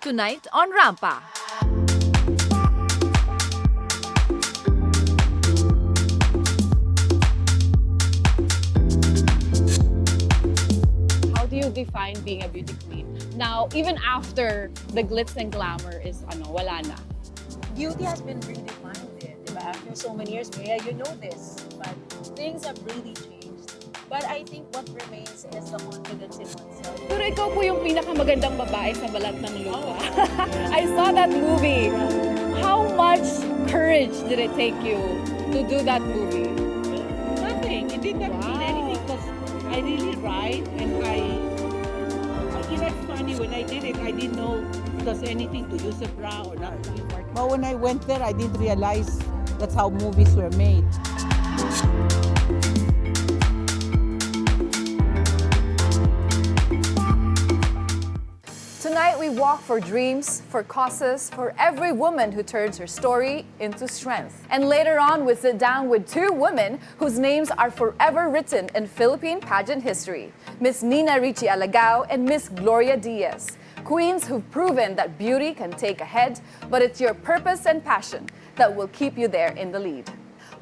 Tonight on Rampa. How do you define being a beauty queen? Now, even after the glitz and glamour is wala na. Beauty has been redefined, diba? After so many years, Bea, you know this, but things have really changed. But I think what remains is the confidence in oneself. Pero ikaw po yung pinakamagandang babae sa balat ng lupa. I saw that movie. How much courage did it take you to do that movie? Nothing. It did not mean anything because I really ride and it's funny when I did it, I didn't know it was anything to use a bra or not. But when I went there, I didn't realize that's how movies were made. Tonight we walk for dreams, for causes, for every woman who turns her story into strength. And later on we sit down with two women whose names are forever written in Philippine pageant history. Miss Ricci Alagao and Miss Gloria Diaz. Queens who've proven that beauty can take a head, but it's your purpose and passion that will keep you there in the lead.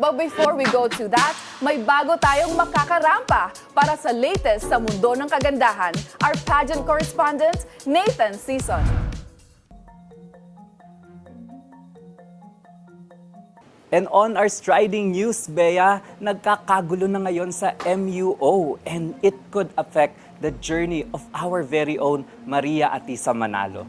But before we go to that, may bago tayong makakarampa para sa latest sa mundo ng kagandahan, our pageant correspondent, Nathan Season. And on our striding news, Bea, nagkakagulo na ngayon sa MUO and it could affect the journey of our very own Maria Atisa Manalo.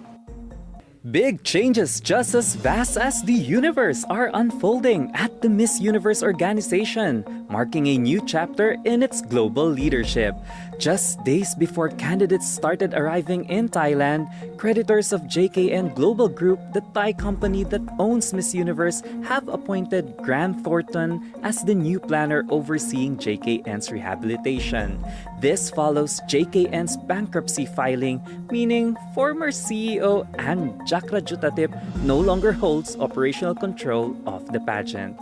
Big changes just as vast as the universe are unfolding at the Miss Universe organization, marking a new chapter in its global leadership. Just days before candidates started arriving in Thailand, creditors of JKN Global Group, the Thai company that owns Miss Universe, have appointed Grant Thornton as the new planner overseeing JKN's rehabilitation. This follows JKN's bankruptcy filing, meaning former CEO and Jakra Jutatip no longer holds operational control of the pageant.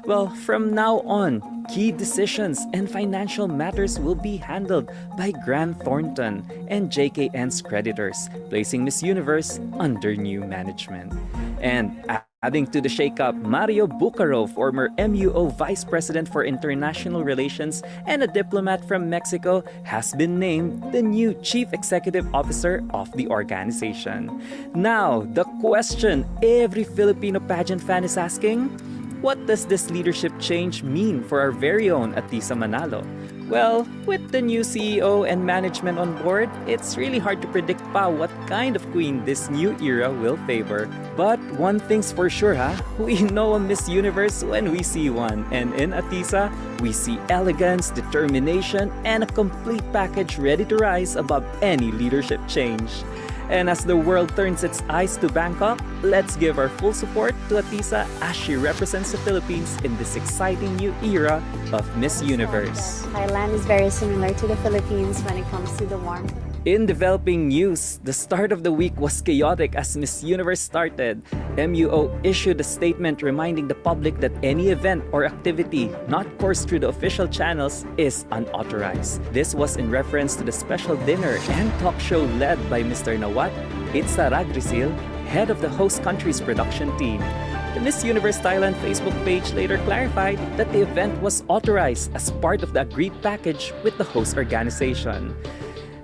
Well, from now on, key decisions and financial matters will be handled by Grant Thornton and JKN's creditors, placing Miss Universe under new management. And adding to the shakeup, Mario Bucaro, former MUO Vice President for International Relations and a diplomat from Mexico, has been named the new Chief Executive Officer of the organization. Now, the question every Filipino pageant fan is asking: what does this leadership change mean for our very own Atisa Manalo? Well, with the new CEO and management on board, it's really hard to predict pa what kind of queen this new era will favor. But one thing's for sure, we know a Miss Universe when we see one. And in Atisa, we see elegance, determination, and a complete package ready to rise above any leadership change. And as the world turns its eyes to Bangkok, let's give our full support to Atisa as she represents the Philippines in this exciting new era of Miss Universe. Thailand is very similar to the Philippines when it comes to the warmth. In developing news, the start of the week was chaotic as Miss Universe started. MUO issued a statement reminding the public that any event or activity not coursed through the official channels is unauthorized. This was in reference to the special dinner and talk show led by Mr. Nawat Itzaragrisil, head of the host country's production team. The Miss Universe Thailand Facebook page later clarified that the event was authorized as part of the agreed package with the host organization.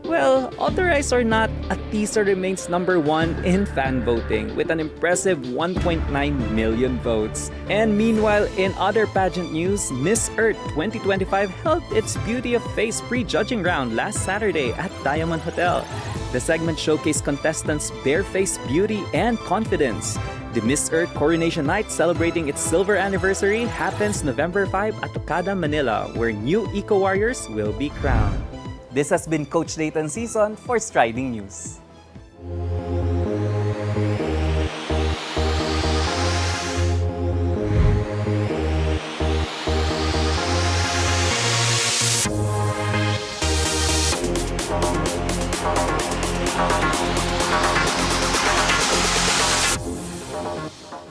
Well, authorized or not, Atisa remains number one in fan voting with an impressive 1.9 million votes. And meanwhile, in other pageant news, Miss Earth 2025 held its Beauty of Face pre-judging round last Saturday at Diamond Hotel. The segment showcased contestants' bare-faced beauty and confidence. The Miss Earth Coronation Night celebrating its silver anniversary happens November 5 at Okada, Manila, where new eco-warriors will be crowned. This has been Coach Nathan Season for Striding News.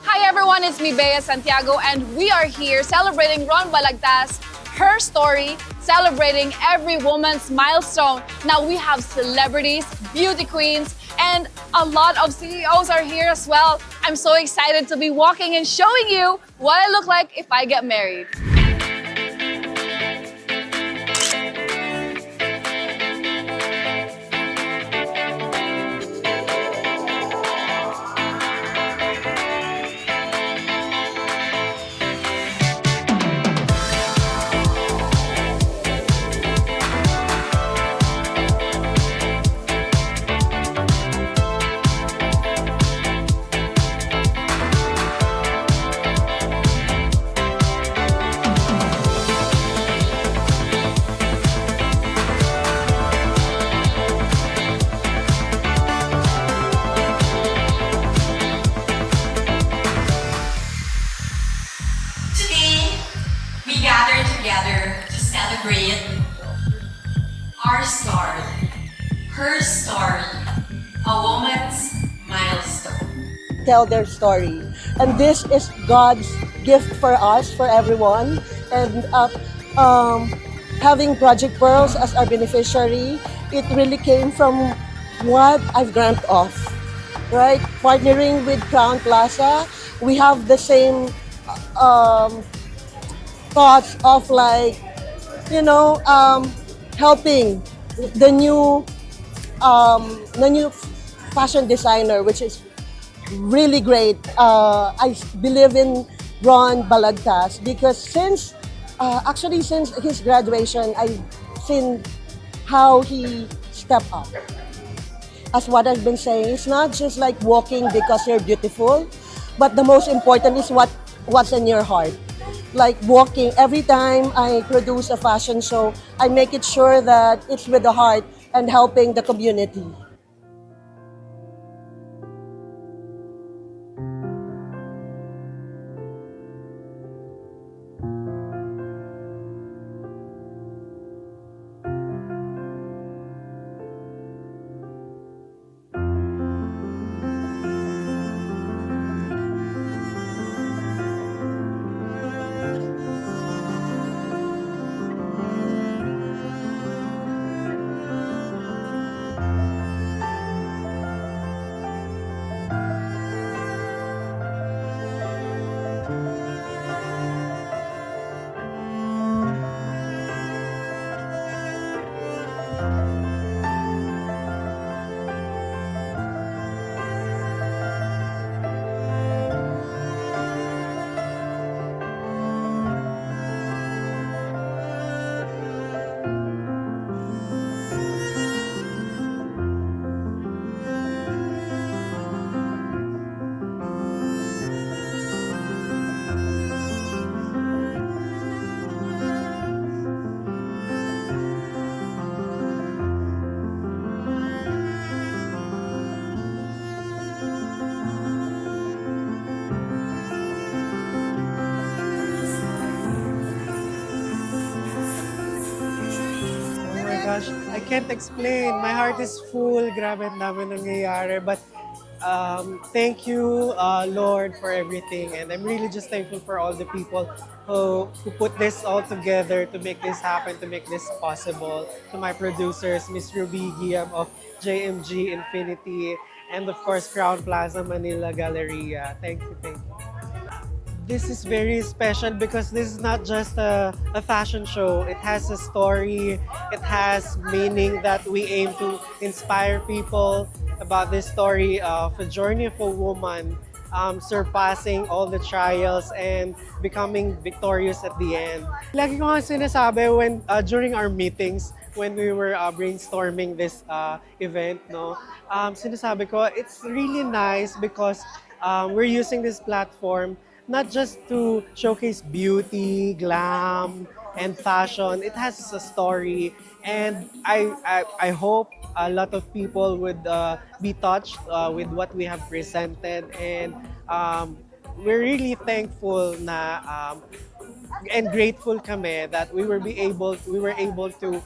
Hi everyone, it's me Bea Santiago and we are here celebrating Ron Balagtas, her story, celebrating every woman's milestone. Now we have celebrities, beauty queens, And a lot of CEOs are here as well. I'm so excited to be walking and showing you what I look like if I get married. Today, we gather together to celebrate our story, her story, a woman's milestone. Tell their story. And this is God's gift for us, for everyone. And having Project Pearls as our beneficiary, it really came from what I've dreamt of, right? Partnering with Crown Plaza, we have the same thoughts of like, helping the new fashion designer, which is really great. I believe in Ron Balagtas because since his graduation, I've seen how he stepped up. As what I've been saying, it's not just like walking because you're beautiful, but the most important is what's in your heart. Like walking, every time I produce a fashion show, I make it sure that it's with the heart and helping the community. Gosh, I can't explain. My heart is full. Grabe, ang dami nangyayari. But thank you, Lord, for everything. And I'm really just thankful for all the people who put this all together to make this happen, to make this possible. To my producers, Miss Ruby Guillaume of JMG Infinity, and of course, Crown Plaza Manila Galleria. Thank you, thank you. This is very special because this is not just a fashion show. It has a story. It has meaning that we aim to inspire people about this story of a journey of a woman surpassing all the trials and becoming victorious at the end. Lagi ko nga sinasabi when during our meetings when we were brainstorming this event, no, sinasabi ko it's really nice because we're using this platform not just to showcase beauty, glam, and fashion. It has a story, and I hope a lot of people would be touched with what we have presented, and we're really thankful na and grateful kami that we were able to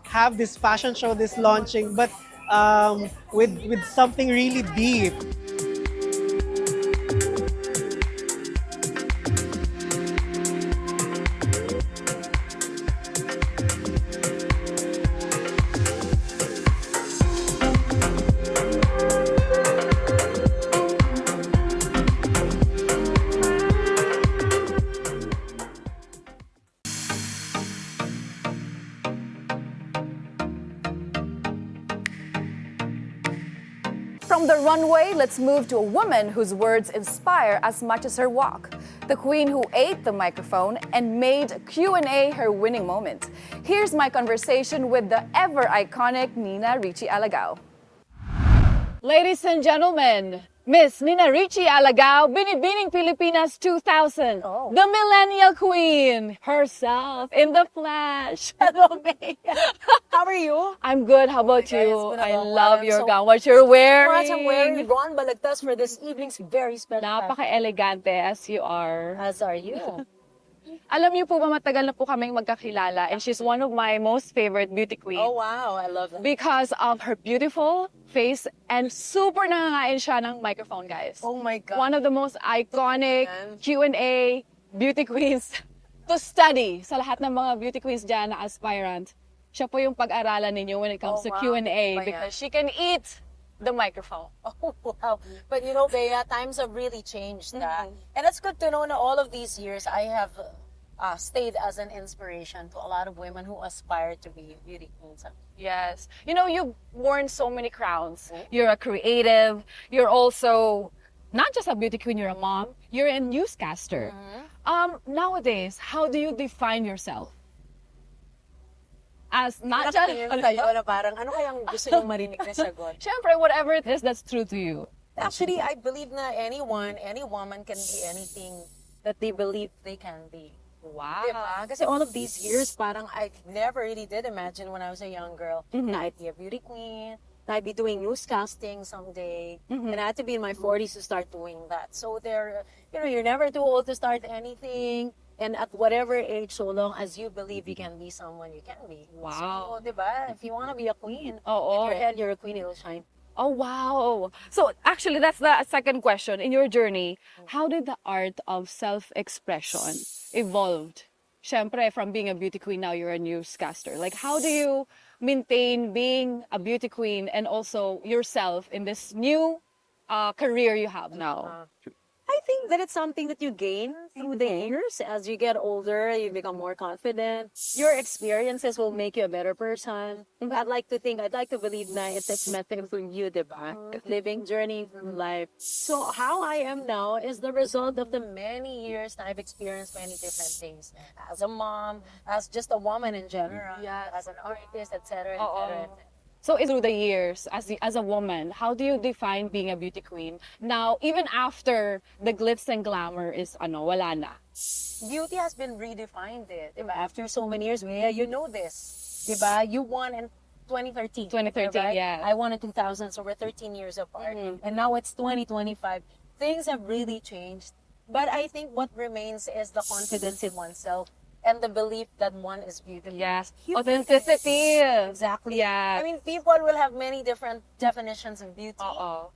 have this fashion show, this launching, but with something really deep. From the runway, let's move to a woman whose words inspire as much as her walk. The queen who ate the microphone and made Q&A her winning moment. Here's my conversation with the ever iconic Nina Ricci Alagao. Ladies and gentlemen, Miss Nina Ricci Alagao, Binibining Pilipinas 2000, the Millennial Queen herself in the flesh. Hello, Bea. How are you? I'm good. How about Okay, you? it's been a I long love while. your So gown. What you're wearing? Much I'm wearing Ron Balagtas for this evening's very special. Napaka-elegante as you are. As are you. Alam niyo po ba, matagal na po kaming magkakilala and she's one of my most favorite beauty queens. Oh, wow. I love that. Because of her beautiful face and super nangangain siya ng microphone, guys. Oh, my God. One of the most iconic Yan. Q&A beauty queens to study sa lahat ng mga beauty queens dyan na aspirant. Siya po yung pag-aralan ninyo when it comes to wow. Q&A Ba yan? because she can eat the microphone. Oh, wow. But you know, Bea, times have really changed. And it's good to know that all of these years I have stayed as an inspiration to a lot of women who aspire to be beauty queens. Yes. You know, you've worn so many crowns. You're a creative. You're also not just a beauty queen, you're a mom. You're a newscaster. Nowadays, how do you define yourself? As not just... Tingin kayo na parang, ano kayang gusto niyong marinig na sagot? Siyempre, whatever it is that's true to you. Actually, I believe na anyone, any woman can be anything that they believe they can be. Wow. Diba? Kasi all of these years, parang I never really did imagine when I was a young girl na I'd be a beauty queen, that I'd be doing newscasting someday, and I had to be in my 40s to start doing that. So there, you know, you're never too old to start anything, and at whatever age, so long as you believe you can be someone, you can be. Wow. So, diba? If you want to be a queen, Oo. in your head, you're a queen, it'll shine. Oh, wow. So, actually, that's the second question. In your journey, how did the art of self-expression evolved? Siyempre, from being a beauty queen, now you're a newscaster. Like, how do you maintain being a beauty queen and also yourself in this new career you have now? I think that it's something that you gain through the years. As you get older, you become more confident. Your experiences will make you a better person. I'd like to believe na it's method from you, diba? Living journey through life. So how I am now is the result of the many years that I've experienced many different things. As a mom, as just a woman in general, as an artist, etc., etc. So, through the years, as a woman, how do you define being a beauty queen? Now, even after the glitz and glamour is wala na. Beauty has been redefined, diba? After so many years, Bea, you know this, diba? You won in 2013. 2013, right? yeah. I won in 2000, so we're 13 years apart. And now it's 2025. Things have really changed. But I think what remains is the confidence in oneself and the belief that one is beautiful. Yes. Authenticity. Exactly. Yeah. I mean, people will have many different definitions of beauty,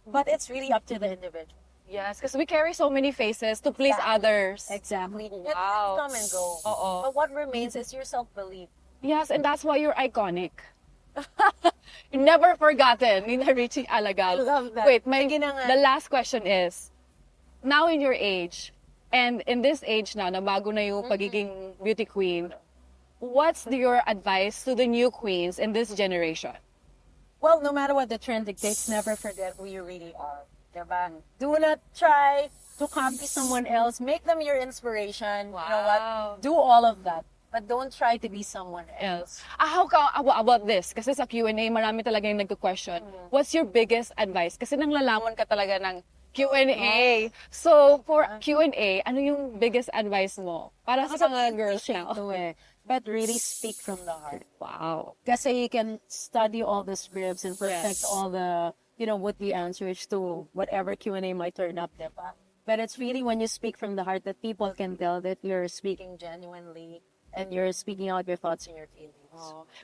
but it's really up to the individual. Yes, because we carry so many faces to please others. Exactly. Wow. It come and go. Oo. But what remains is your self-belief. Yes, and that's why you're iconic. You're never forgotten, Nina Ricci Alagao. I love that. Wait, Sige na nga. the last question is, now in your age, and in this age now, na bago na yung pagiging beauty queen, what's your advice to the new queens in this generation? Well, no matter what the trend dictates, never forget who you really are. Diba? Do not try to copy someone else. Make them your inspiration. You know what? Do all of that. But don't try to be someone else. How about this? Kasi sa Q&A, marami talaga yung nagko-question. What's your biggest advice? Kasi nanglalaman ka talaga ng Q&A. So, for Q&A, ano yung biggest advice mo? Para sa mga girls now. But really speak from the heart. Wow. Kasi you can study all the scripts and perfect all the, you know, what the answers to whatever Q&A might turn up, diba? But it's really when you speak from the heart that people can tell that you're speaking genuinely and you're speaking out your thoughts and your feelings.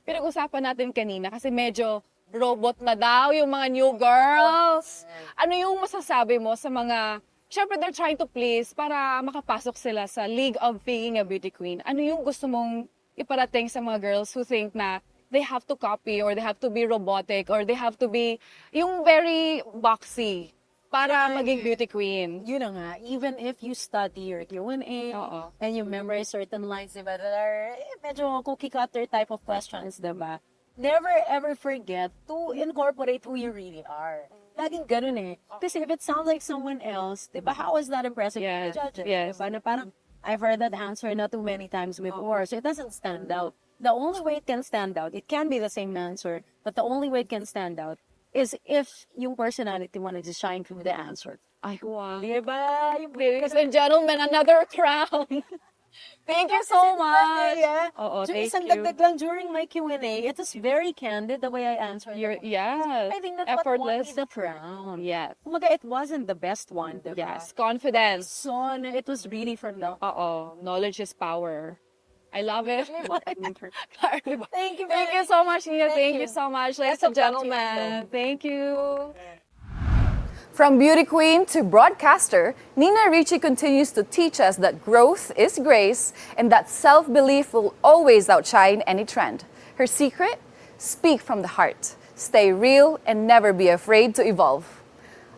Pinag-usapan natin kanina kasi medyo robot na daw yung mga new girls. Ano yung masasabi mo sa mga, syempre they're trying to please para makapasok sila sa league of being a beauty queen. Ano yung gusto mong iparating sa mga girls who think na they have to copy or they have to be robotic or they have to be yung very boxy para maging beauty queen? Yun na nga, even if you study your Q&A and you memorize certain lines, diba, that are medyo cookie-cutter type of questions, diba? Never ever forget to incorporate who you really are. laging ganun eh. Kasi if it sounds like someone else, diba, how is that impressive to Yes, the judges? yes. Diba, na parang, I've heard that answer not too many times before, so it doesn't stand out. The only way it can stand out, it can be the same answer, but the only way it can stand out is if yung personality wanted to shine through the answer. Ay, wow. Diba? Ladies and gentlemen, another crown. Thank you so much. Yeah. Oo, So, thank isang you. dagdag lang during my Q&A, it was very candid the way I answered. Yes. I think that's what won me Effortless. the crown. Yes. Kumaga, it wasn't the best one, diba? Yes. Confidence. So, it was really from the... Oo. Knowledge is power. I love it. Thank you. Thank you so much, Nina. Thank you so much, ladies and Best of luck to you, gentlemen. Thank you. From beauty queen to broadcaster, Nina Ricci continues to teach us that growth is grace and that self-belief will always outshine any trend. Her secret? Speak from the heart, stay real, and never be afraid to evolve.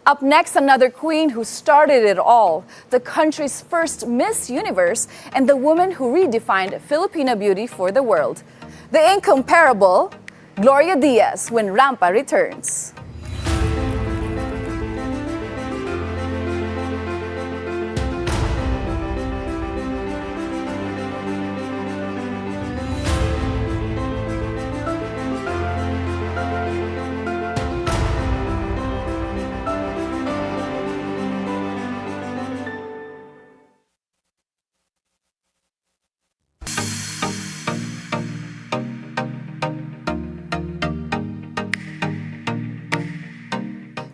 Up next, another queen who started it all, the country's first Miss Universe and the woman who redefined Filipino beauty for the world. The incomparable Gloria Diaz when Rampa returns.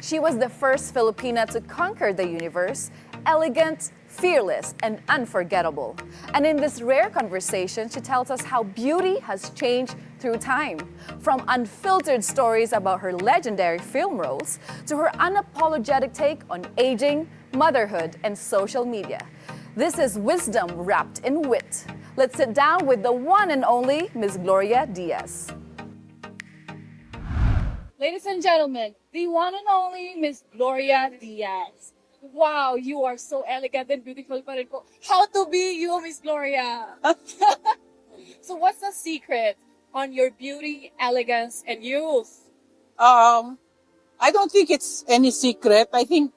She was the first Filipina to conquer the universe, elegant, fearless, and unforgettable. And in this rare conversation, she tells us how beauty has changed through time. From unfiltered stories about her legendary film roles to her unapologetic take on aging, motherhood, and social media. This is wisdom wrapped in wit. Let's sit down with the one and only Miss Gloria Diaz. Ladies and gentlemen, the one and only Miss Gloria Diaz. Wow, you are so elegant and beautiful pa rin po. How to be you, Miss Gloria? So what's the secret on your beauty, elegance, and youth? I don't think it's any secret. I think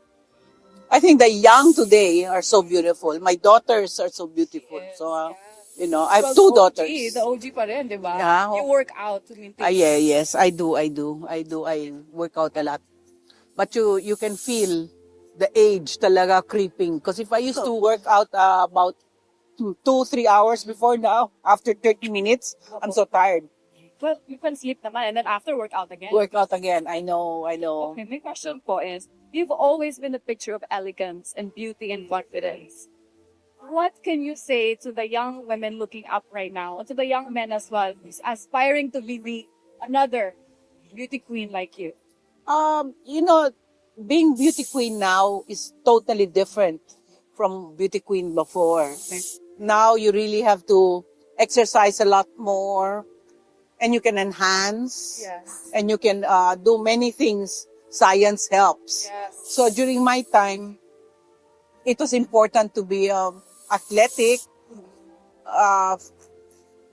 the young today are so beautiful. My daughters are so beautiful. Yes, So, yeah. I have Well, two OG, daughters. The OG pa rin, di ba? Yeah. You work out to maintain. Yeah, yes, I do. I work out a lot. But you can feel the age talaga creeping. Because if I used to work out about 2-3 hours before now, after 30 minutes, I'm so tired. Well, you can sleep naman and then after workout again. Work out again. I know. Okay, my question po is, you've always been a picture of elegance and beauty and confidence. What can you say to the young women looking up right now, and to the young men as well, who's aspiring to be another beauty queen like you? Being beauty queen now is totally different from beauty queen before. Now you really have to exercise a lot more, and you can enhance, Yes. and you can do many things. Science helps. Yes. So during my time, it was important to be athletic,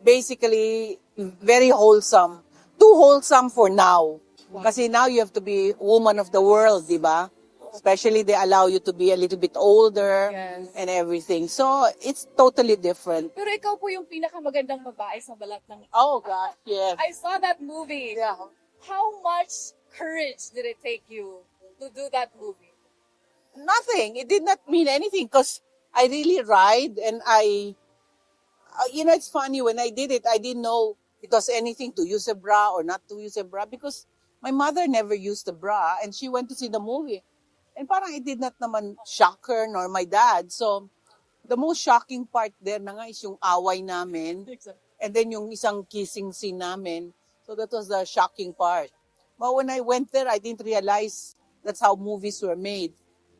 basically very wholesome. Too wholesome for now. Kasi now you have to be woman of the world, di ba? Especially they allow you to be a little bit older Yes. and everything. So it's totally different. Pero ikaw po yung pinakamagandang babae sa balat ng... Oh God, yes. I saw that movie. Yeah. How much courage did it take you to do that movie? Nothing. It did not mean anything because I really ride and it's funny when I did it, I didn't know it was anything to use a bra or not to use a bra because my mother never used a bra and she went to see the movie. And parang it did not naman shock her nor my dad. So the most shocking part there na nga is yung away namin. And then yung isang kissing scene namin. So that was the shocking part. But when I went there, I didn't realize that's how movies were made.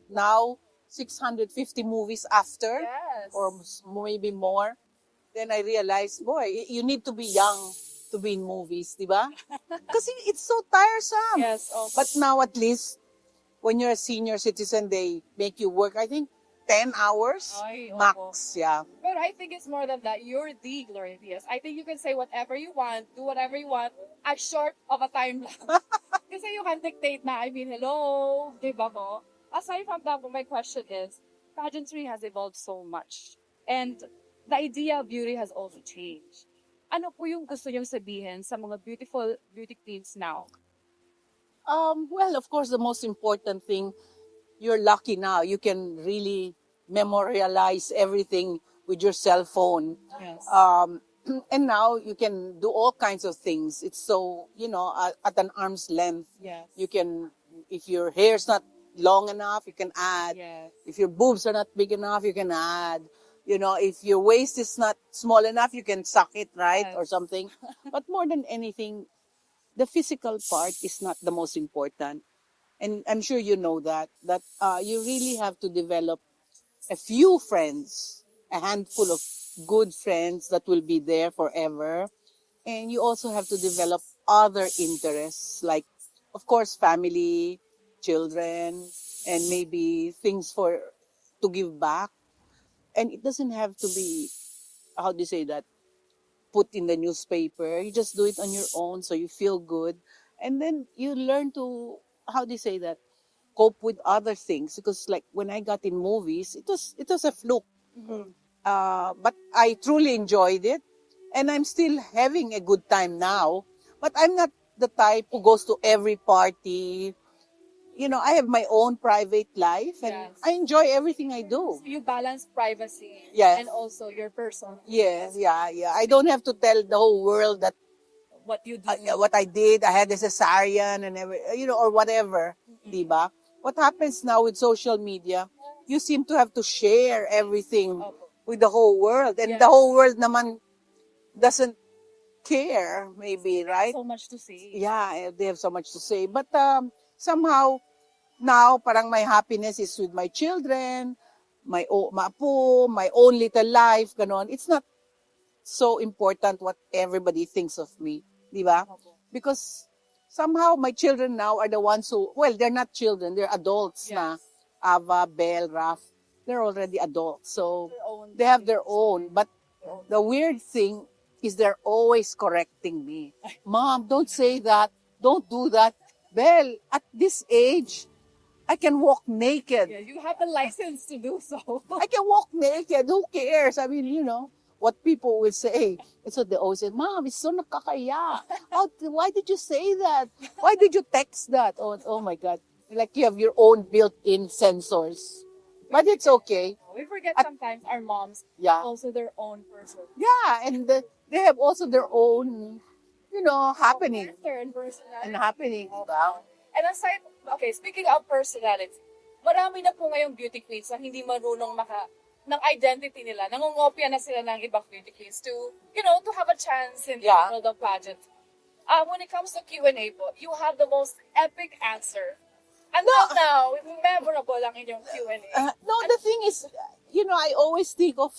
Now, 650 movies after, Yes. or maybe more, then I realized, boy, you need to be young to be in movies, di ba? Kasi it's so tiresome. Yes. Okay. But now at least, when you're a senior citizen, they make you work. I think 10 hours Ay, opo. max. Yeah. But I think it's more than that. You're the Gloria Diaz. I think you can say whatever you want, do whatever you want, at short of a time lang. Kasi you can dictate na, I mean, hello, di ba po? Aside from that, my question is, pageantry has evolved so much. And the idea of beauty has also changed. Ano po yung gusto niyong sabihin sa mga beautiful beauty queens now? Well, of course, the most important thing, you're lucky now. You can really memorialize everything with your cell phone. Yes. And now you can do all kinds of things. It's so, at an arm's length. Yes. You can, if your hair's not long enough, you can add. Yes. If your boobs are not big enough, you can add. If your waist is not small enough, you can suck it, right? Yes. Or something. But more than anything, the physical part is not the most important. And I'm sure you know that you really have to develop a few friends, a handful of good friends that will be there forever. And you also have to develop other interests, like, of course, family, children, and maybe things to give back. And it doesn't have to be, how do you say that, put in the newspaper. You just do it on your own so you feel good. And then you learn to, how do you say that, cope with other things. Because like when I got in movies, it was a fluke. But I truly enjoyed it. And I'm still having a good time now. But I'm not the type who goes to every party. I have my own private life and Yes. I enjoy everything I do. So you balance privacy Yes. and also your person. Yes, yeah. I don't have to tell the whole world that What you do. what I did. I had a cesarean and or whatever, diba? What happens now with social media, you seem to have to share everything with the whole world. And Yes. the whole world naman doesn't care, maybe, right? So much to say. Yeah, they have so much to say. But somehow, now, parang my happiness is with my children, my apo, my own little life, ganon. It's not so important what everybody thinks of me, di ba? Because somehow my children now are the ones who, well, they're not children, they're adults na. Yes. Ava, Belle, Raf, they're already adults. So Their own they have their own. But the weird thing is they're always correcting me. Mom, don't say that. Don't do that. Belle, at this age, I can walk naked. Yeah, you have the license to do so. I can walk naked. Who cares? I mean, what people will say. And so they always say, Mom, it's so nakakaya. Why did you say that? Why did you text that? Oh my God. Like you have your own built-in sensors. But it's okay. We forget sometimes our moms Yeah. also their own person. Yeah, and they have also their own, happening. Character and personality. And happening. Wow. And aside, okay, speaking of personality, marami na po ngayong beauty queens na hindi marunong ng identity nila. Nangungopia na sila ng ibang beauty queens to have a chance in the Yeah. world of pageant. When it comes to Q&A po, you have the most epic answer. Until now, memorable ang inyong Q&A. No, the thing is, I always think of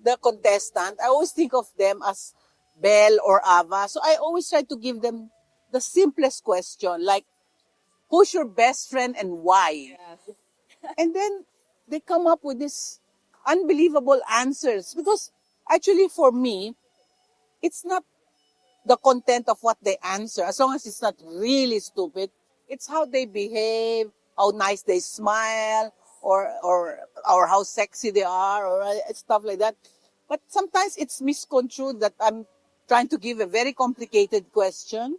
the contestant. I always think of them as Belle or Ava. So I always try to give them the simplest question, like, who's your best friend and why? Yes. And then they come up with these unbelievable answers. Because actually for me, it's not the content of what they answer, as long as it's not really stupid. It's how they behave, how nice they smile, or how sexy they are, or stuff like that. But sometimes it's misconstrued that I'm trying to give a very complicated question,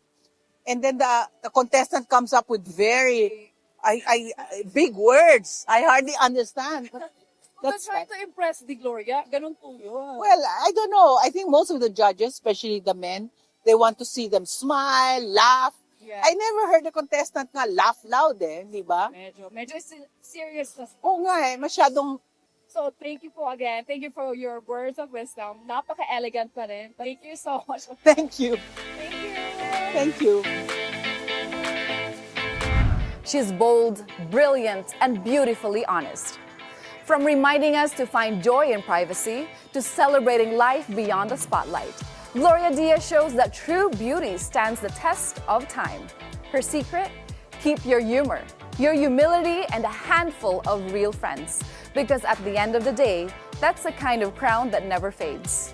and then the contestant comes up with very big words. I hardly understand. But trying to impress the Gloria, ganun po yun. Well, I don't know. I think most of the judges, especially the men, they want to see them smile, laugh. Yeah. I never heard the contestant nga laugh loud di ba? Medyo serious na. Oo nga masyadong. So, thank you po again. Thank you for your words of wisdom. Napaka-elegant pa rin. Thank you so much. Thank you. Thank you. Thank you. She's bold, brilliant, and beautifully honest. From reminding us to find joy in privacy to celebrating life beyond the spotlight, Gloria Diaz shows that true beauty stands the test of time. Her secret? Keep your humor, your humility, and a handful of real friends. Because at the end of the day, that's the kind of crown that never fades.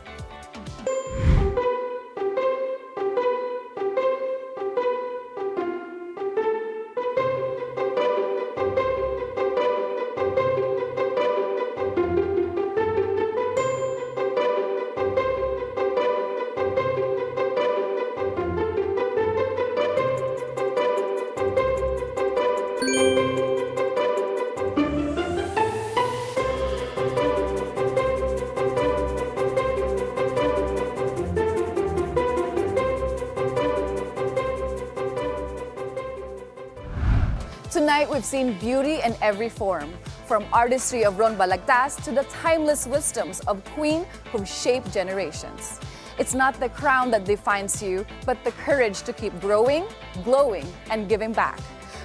Tonight, we've seen beauty in every form, from artistry of Ron Balagtas to the timeless wisdoms of Queen who've shaped generations. It's not the crown that defines you, but the courage to keep growing, glowing, and giving back.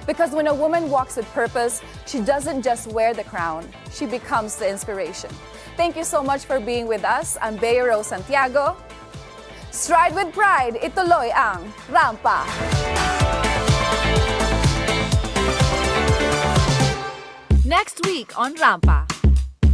Because when a woman walks with purpose, she doesn't just wear the crown, she becomes the inspiration. Thank you so much for being with us. I'm Bea Rose Santiago. Stride with pride, ituloy ang Rampa! Next week on Rampa.